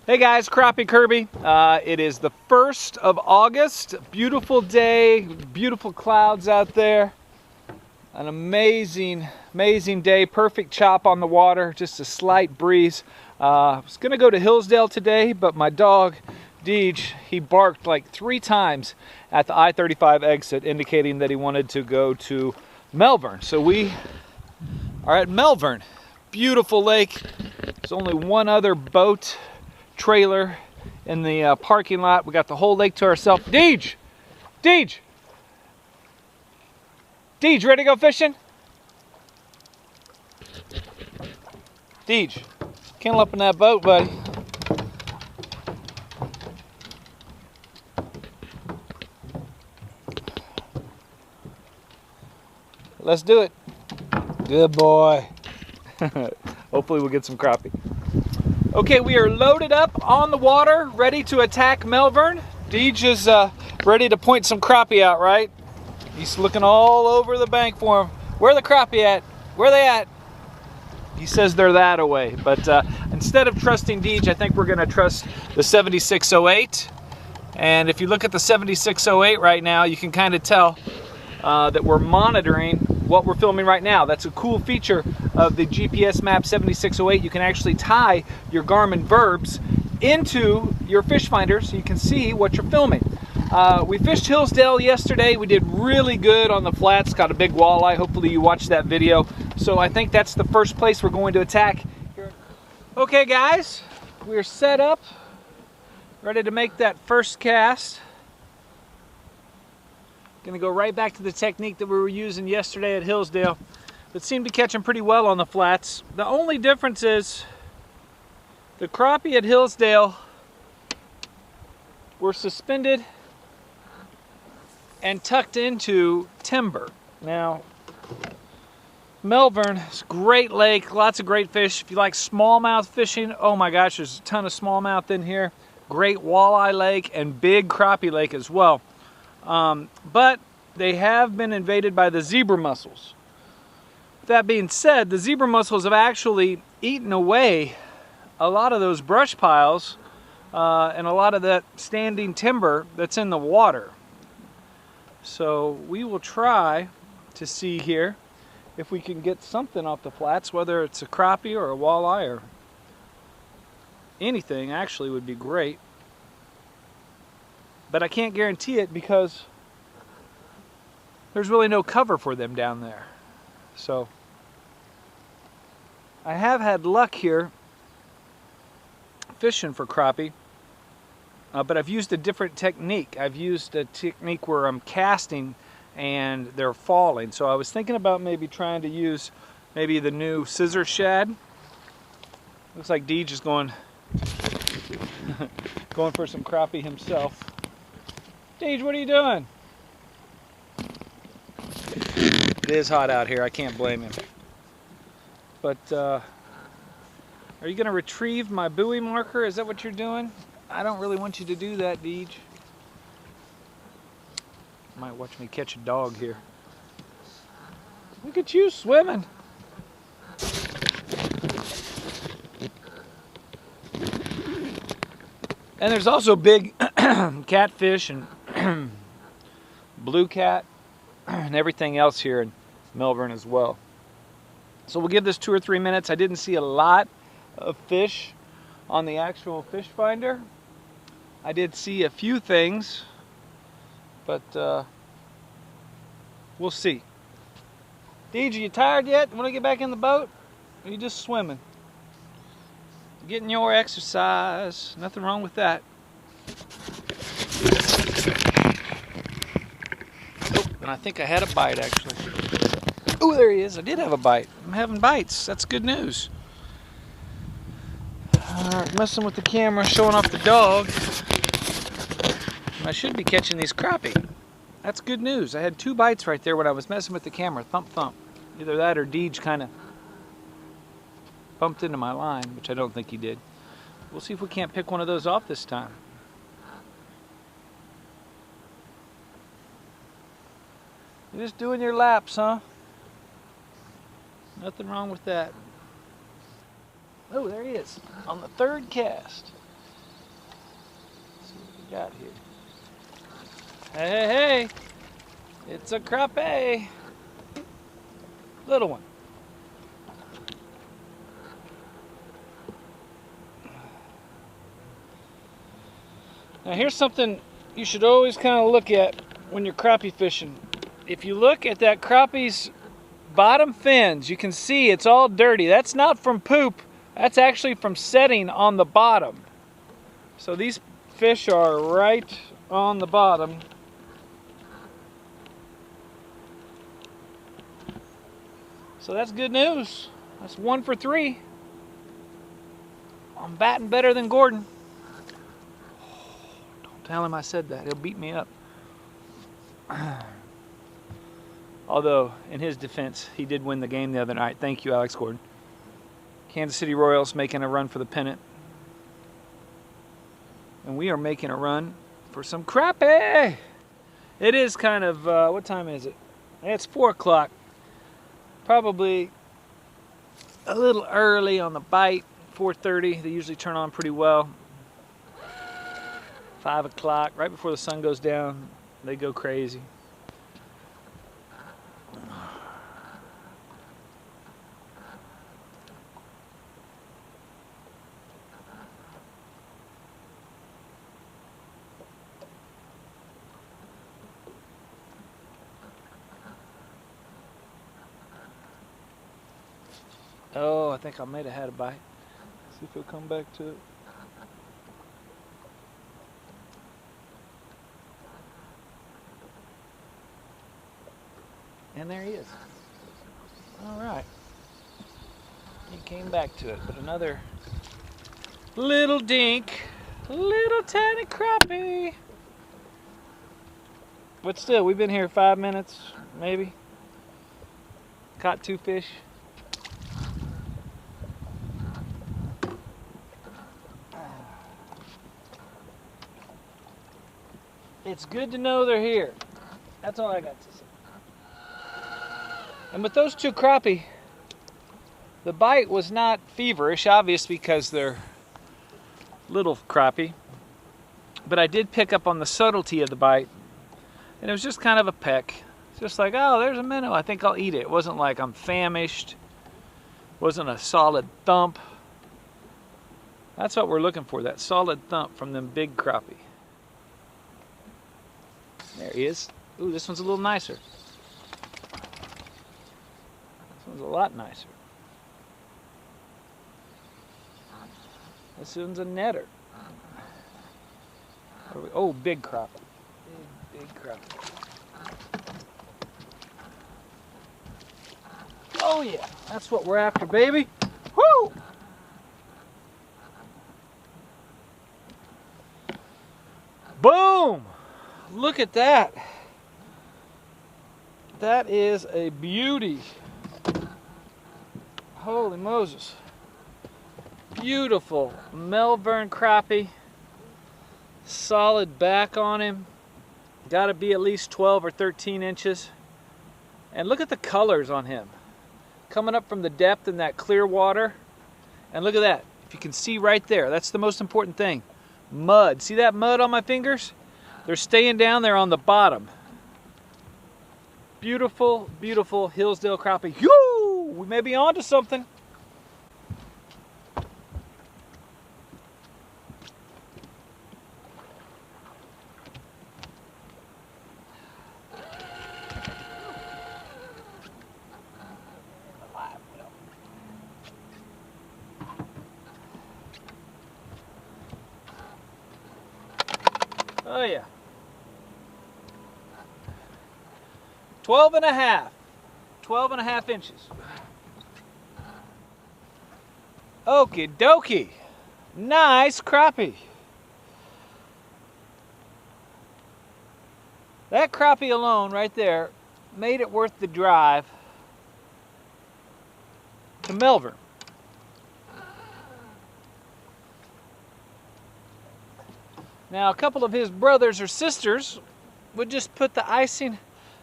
Hey guys, Crappie Kirby. It is the 1st of August. Beautiful day, beautiful clouds out there. An amazing day. Perfect chop on the water, just a slight breeze. I was gonna go to Hillsdale today, but my dog, Deej, he barked like 3 times at the I-35 exit, indicating that he wanted to go to Melvern. So we are at Melvern. Beautiful lake. There's only one other boat trailer in the parking lot. We got the whole lake to ourselves. Deej! Deej! Deej, ready to go fishing? Deej, kennel up in that boat, buddy. Let's do it. Good boy. Hopefully we'll get some crappie. Okay, we are loaded up on the water, ready to attack Melvern. Deej is ready to point some crappie out, right? He's looking all over the bank for him. Where are the crappie at? Where are they at? He says they're that away, but instead of trusting Deej, I think we're gonna trust the 7608. And if you look at the 7608 right now, you can kind of tell that we're monitoring what we're filming right now. That's a cool feature of the GPS map 7608. You can actually tie your Garmin verbs into your fish finder so you can see what you're filming. We fished Hillsdale yesterday. We did really good on the flats, got a big walleye. Hopefully you watched that video. So I think that's the first place we're going to attack. Okay guys, we're set up, ready to make that first cast. Gonna go right back to the technique that we were using yesterday at Hillsdale, but seemed to catch them pretty well on the flats. The only difference is the crappie at Hillsdale were suspended and tucked into timber. Now, Melbourne is a great lake, lots of great fish. If you like smallmouth fishing, oh my gosh, there's a ton of smallmouth in here. Great walleye lake and big crappie lake as well. But they have been invaded by the zebra mussels. That being said, the zebra mussels have actually eaten away a lot of those brush piles and a lot of that standing timber that's in the water. So we will try to see here if we can get something off the flats, whether it's a crappie or a walleye or anything actually would be great. But I can't guarantee it because there's really no cover for them down there. So I have had luck here fishing for crappie, but I've used a different technique. I've used a technique where I'm casting and they're falling. So I was thinking about maybe trying to use maybe the new scissor shad. Looks like Deej is going for some crappie himself. Deej, what are you doing? It is hot out here, I can't blame him. But, are you gonna retrieve my buoy marker? Is that what you're doing? I don't really want you to do that, Deej. Might watch me catch a dog here. Look at you swimming. And there's also big catfish and blue cat and everything else here in Melbourne as well. So we'll give this 2 or 3 minutes. I didn't see a lot of fish on the actual fish finder. I did see a few things, but we'll see. Deej, you tired yet? Want to get back in the boat? Or are you just swimming? Getting your exercise. Nothing wrong with that. Oh, and I think I had a bite actually. Oh, there he is. I did have a bite. I'm having bites. That's good news. Messing with the camera, showing off the dog. I should be catching these crappie. That's good news. I had 2 bites right there when I was messing with the camera. Thump, thump. Either that or Deej kind of bumped into my line, which I don't think he did. We'll see if we can't pick one of those off this time. You're just doing your laps, huh? Nothing wrong with that. Oh, there he is on the 3rd cast. we got here? Hey, hey, hey! It's a crappie! Little one. Now here's something you should always kind of look at when you're crappie fishing. If you look at that crappie's bottom fins, you can see it's all dirty. That's not from poop, that's actually from setting on the bottom. So these fish are right on the bottom. So that's good news. That's 1 for 3. I'm batting better than Gordon. Don't tell him I said that. He'll beat me up. Although, in his defense, he did win the game the other night. Thank you, Alex Gordon. Kansas City Royals making a run for the pennant. And we are making a run for some crappie. It is kind of, what time is it? It's 4 o'clock. Probably a little early on the bite. 4:30, they usually turn on pretty well. 5 o'clock, right before the sun goes down, they go crazy. Oh, I think I might have had a bite. See if he'll come back to it. And there he is. All right. He came back to it, but another little dink, little tiny crappie. But still, we've been here 5 minutes, maybe. Caught 2 fish. It's good to know they're here. That's all I got to say. And with those 2 crappie, the bite was not feverish, obviously because they're little crappie. But I did pick up on the subtlety of the bite. And it was just kind of a peck. It's just like, oh, there's a minnow. I think I'll eat it. It wasn't like I'm famished. It wasn't a solid thump. That's what we're looking for, that solid thump from them big crappie. There he is. Ooh, this one's a little nicer. This one's a lot nicer. This one's a netter. Oh, big crappie. Big crappie. Oh yeah, that's what we're after, baby. Woo! Boom! Look at that. That is a beauty. Holy Moses. Beautiful Melvern crappie. Solid back on him. Got to be at least 12 or 13 inches. And look at the colors on him. Coming up from the depth in that clear water. And look at that. If you can see right there, that's the most important thing. Mud. See that mud on my fingers? They're staying down there on the bottom. Beautiful, beautiful Hillsdale crappie. Yoo! We may be onto something. Oh yeah. 12 and a half. 12 and a half inches. Okie dokie. Nice crappie. That crappie alone right there made it worth the drive to Melvern. Now, a couple of his brothers or sisters would just put the icing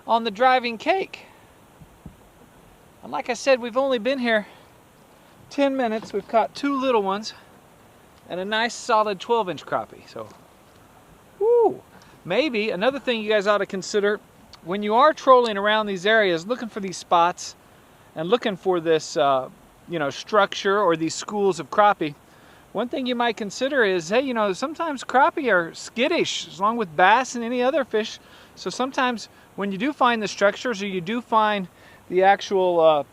on the driving cake. And like I said, we've only been here 10 minutes. We've caught 2 little ones and a nice solid 12-inch crappie. So, woo! maybe another thing you guys ought to consider when you are trolling around these areas, looking for these spots and looking for this, you know, structure or these schools of crappie. One thing you might consider is, hey, you know, sometimes crappie are skittish, along with bass and any other fish. So sometimes when you do find the structures or you do find the actual,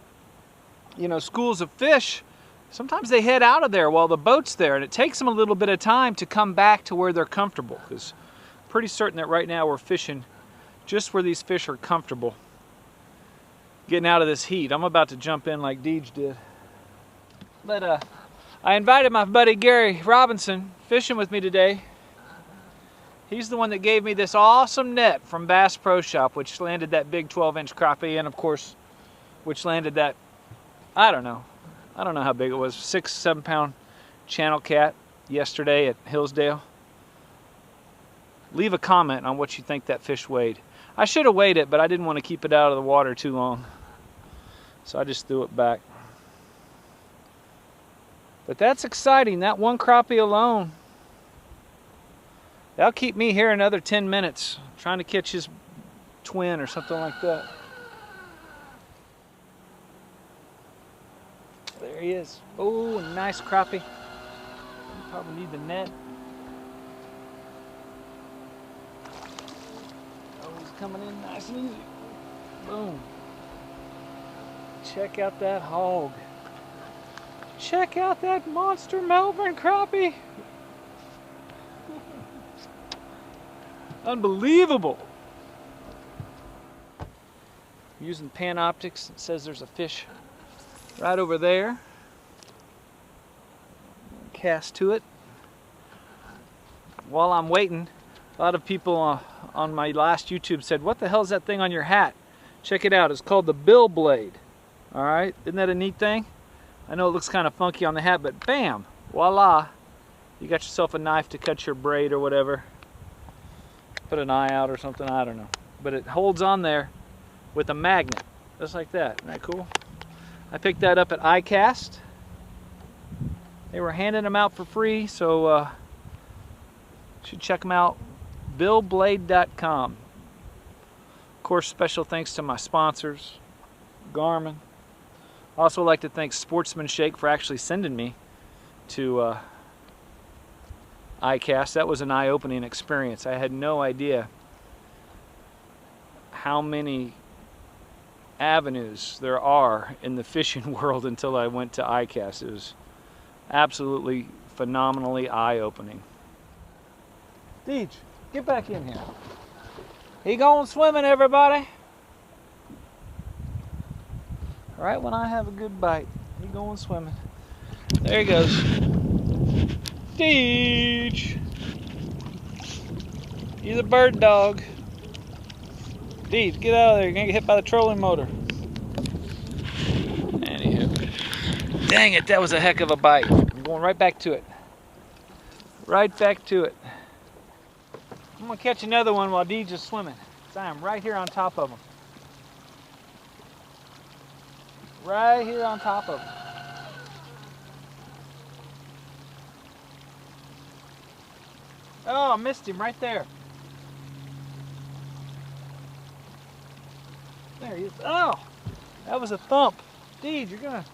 you know, schools of fish, sometimes they head out of there while the boat's there, and it takes them a little bit of time to come back to where they're comfortable. Because I'm pretty certain that right now we're fishing just where these fish are comfortable, getting out of this heat. I'm about to jump in like Deej did. But I invited my buddy Gary Robinson fishing with me today. He's the one that gave me this awesome net from Bass Pro Shop, which landed that big 12-inch crappie, and of course, which landed that, I don't know how big it was, 6-7 pound channel cat yesterday at Hillsdale. Leave a comment on what you think that fish weighed. I should have weighed it, but I didn't want to keep it out of the water too long, so I just threw it back. But that's exciting. That one crappie alone, that'll keep me here another 10 minutes trying to catch his twin or something like that. There he is. Oh, nice crappie. Probably need the net. Oh, he's coming in nice and easy. Boom. Check out that hog. Check out that monster Melvern crappie. Unbelievable. I'm using Panoptix. It says there's a fish right over there. Cast to it. While I'm waiting, a lot of people on my last YouTube said, what the hell is that thing on your hat? Check it out. It's called the bill blade. All right, isn't that a neat thing? I know it looks kind of funky on the hat, but bam, voila, you got yourself a knife to cut your braid or whatever. Put an eye out or something, I don't know. But it holds on there with a magnet, just like that. Isn't that cool? I picked that up at iCast. They were handing them out for free, so you should check them out. billblade.com. Of course, special thanks to my sponsors, Garmin. I also like to thank Sportsman Shake for actually sending me to iCast. That was an eye-opening experience. I had no idea how many avenues there are in the fishing world until I went to iCast. It was absolutely phenomenally eye-opening. Deej, get back in here. He going swimming, everybody. Right when I have a good bite, he going swimming. There he goes. Deej. He's a bird dog. Deej, get out of there. You're gonna get hit by the trolling motor. Anywho. Dang it, that was a heck of a bite. I'm going right back to it. Right back to it. I'm gonna catch another one while Deej is swimming. So I am right here on top of him. Right here on top of him. Oh, I missed him right there. There he is. Oh, that was a thump. Deej, you're gonna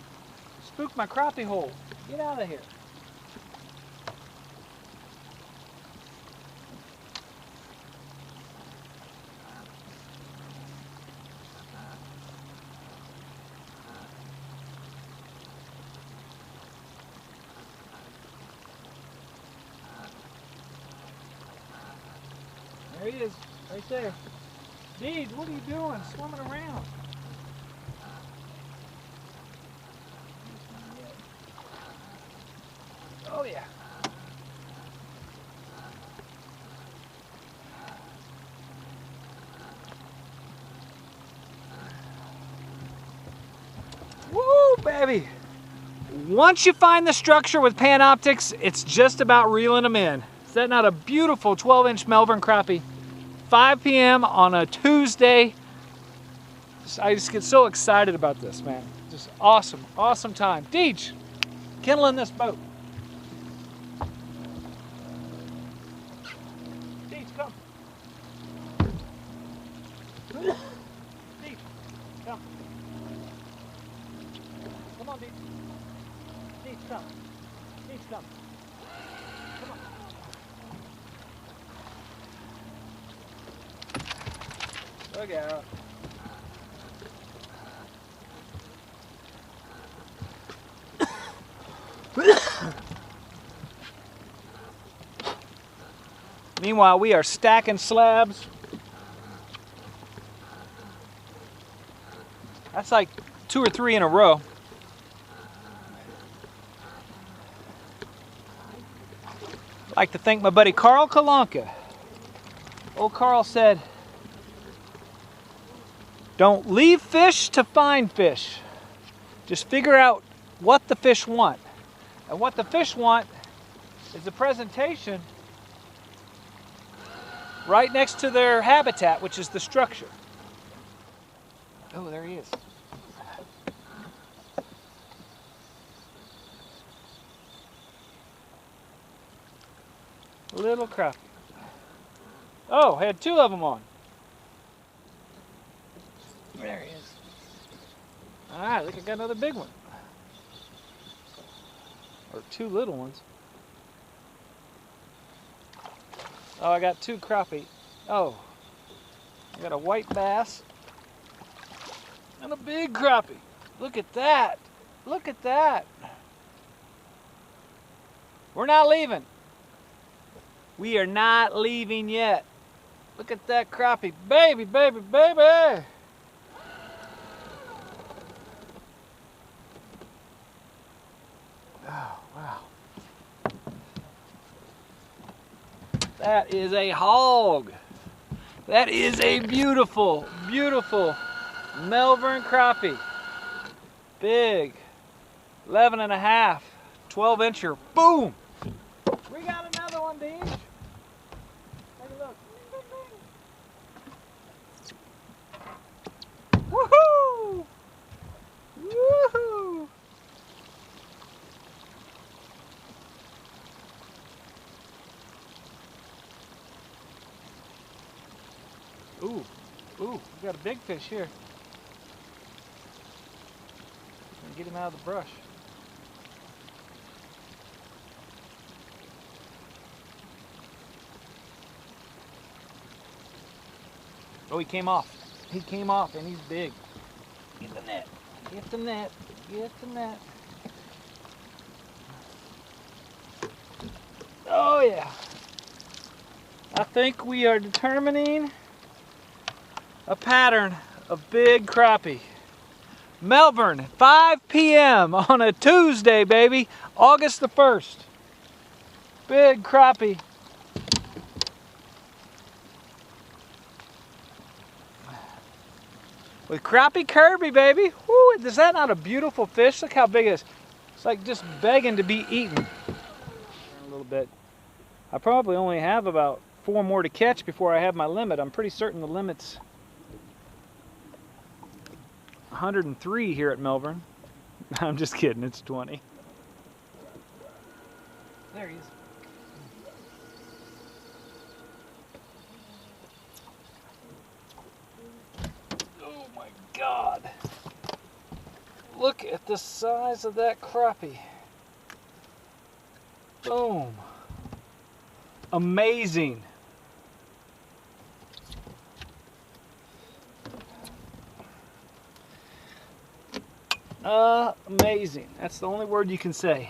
spook my crappie hole. Get out of here. There he is, right there. Deej, what are you doing? Swimming around. Oh yeah. Woo, baby. Once you find the structure with Panoptix, it's just about reeling them in. Is that not a beautiful 12-inch Melvern crappie? 5 p.m. on a Tuesday. I just get so excited about this, man. Just awesome, awesome time. Deej, kindling this boat. Deej, come. Deep, come. Come on, Deep. Deep, come. Deep, come. Come on. Look out. Meanwhile, we are stacking slabs. That's like 2 or 3 in a row. I'd like to thank my buddy Carl Kalanka. Old Carl said, don't leave fish to find fish. Just figure out what the fish want. And what the fish want is a presentation right next to their habitat, which is the structure. Oh, there he is. Little crappie. Oh, had 2 of them on. There he is. All right, look, I got another big one. Or 2 little ones. Oh, I got 2 crappie. Oh, I got a white bass and a big crappie. Look at that. Look at that. We're not leaving. We are not leaving yet. Look at that crappie. Baby, baby, baby. Oh, wow. That is a hog. That is a beautiful, beautiful Melvern crappie. Big. 11 and a half. 12-incher. Boom. We got another one, Deej. Take a look. Woohoo! Woohoo! Ooh, ooh, we got a big fish here. Get him out of the brush. Oh, he came off. He came off and he's big. Get the net. Get the net. Get the net. Oh yeah. I think we are determining a pattern of big crappie. Melbourne, 5 p.m. on a Tuesday, baby. August the 1st. Big crappie. With Crappie Kirby, baby. Woo, is that not a beautiful fish? Look how big it is. It's like just begging to be eaten. A little bit. I probably only have about 4 more to catch before I have my limit. I'm pretty certain the limit's 103 here at Melbourne. I'm just kidding, it's 20. There he is. Oh my God. Look at the size of that crappie. Boom. Amazing. Amazing. That's the only word you can say.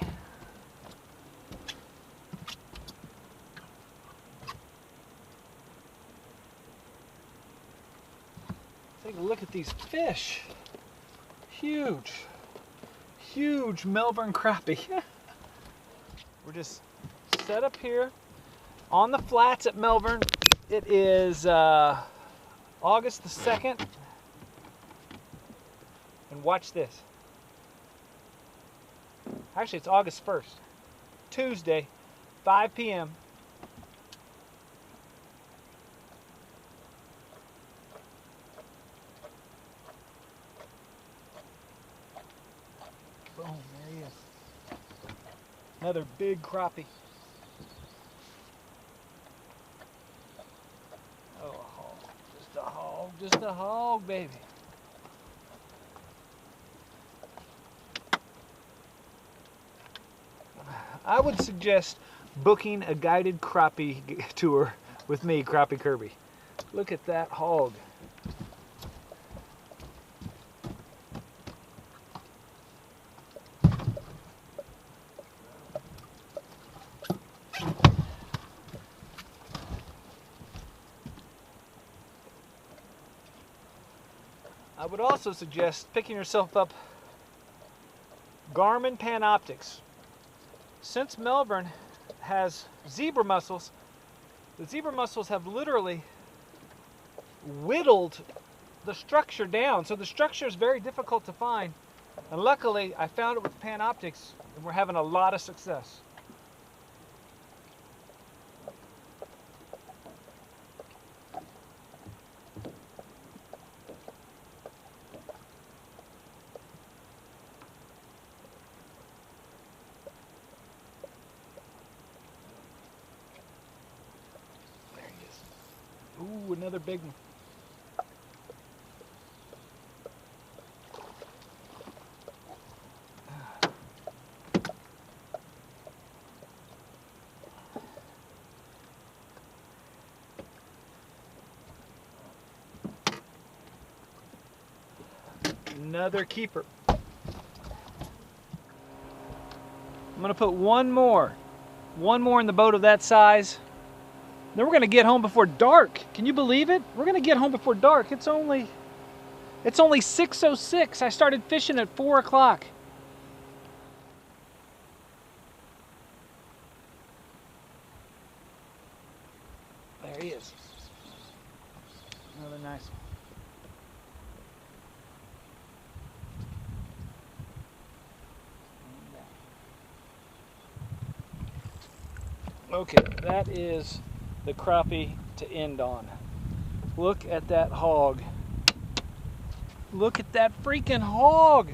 Take a look at these fish. Huge. Huge Melbourne crappie. We're just set up here on the flats at Melvern. It is August the 2nd. And watch this. Actually, it's August 1st. Tuesday, 5 p.m. Boom, there he is. Another big crappie. Oh, a hog. Just a hog. Just a hog, baby. I would suggest booking a guided crappie tour with me, Crappie Kirby. Look at that hog. I would also suggest picking yourself up Garmin Panoptix. Since Melbourne has zebra mussels, the zebra mussels have literally whittled the structure down. So the structure is very difficult to find. And luckily, I found it with Panoptix, and we're having a lot of success. Ooh, another big one. Another keeper. I'm gonna put one more in the boat of that size. Then we're gonna get home before dark. Can you believe it? We're gonna get home before dark. It's only 6:06. I started fishing at 4 o'clock. There he is. Another nice one. Okay, that is the crappie to end on. Look at that hog. Look at that freaking hog.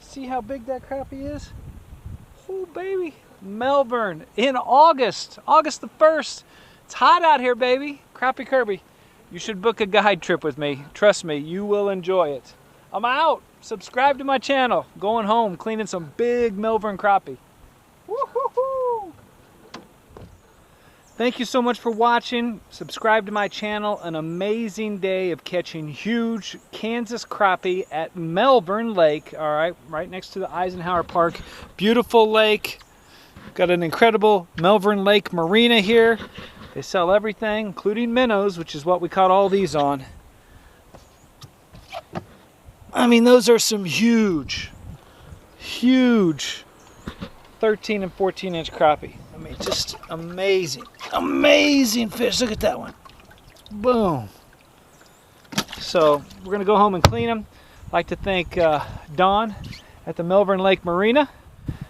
See how big that crappie is? Oh baby. Melbourne in August the 1st. It's hot out here, baby. Crappie Kirby, you should book a guide trip with me. Trust me, you will enjoy it. I'm out. Subscribe to my channel. Going home, cleaning some big Melvern crappie. Woo-hoo-hoo! Thank you so much for watching. Subscribe to my channel. An amazing day of catching huge Kansas crappie at Melvern Lake. All right, right next to the Eisenhower Park. Beautiful lake. Got an incredible Melvern Lake marina here. They sell everything, including minnows, which is what we caught all these on. I mean, those are some huge 13 and 14 inch crappie. I mean, just amazing, amazing fish. Look at that one. Boom. So we're gonna go home and clean them. I'd like to thank Don at the Melvern Lake Marina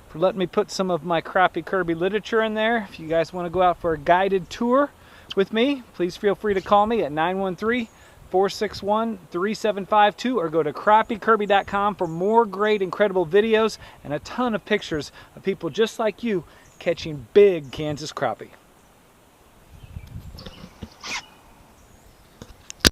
for letting me put some of my Crappie Kirby literature in there. If you guys want to go out for a guided tour with me, please feel free to call me at 913-461-3752 or go to crappiekirby.com for more great, incredible videos and a ton of pictures of people just like you catching big Kansas crappie.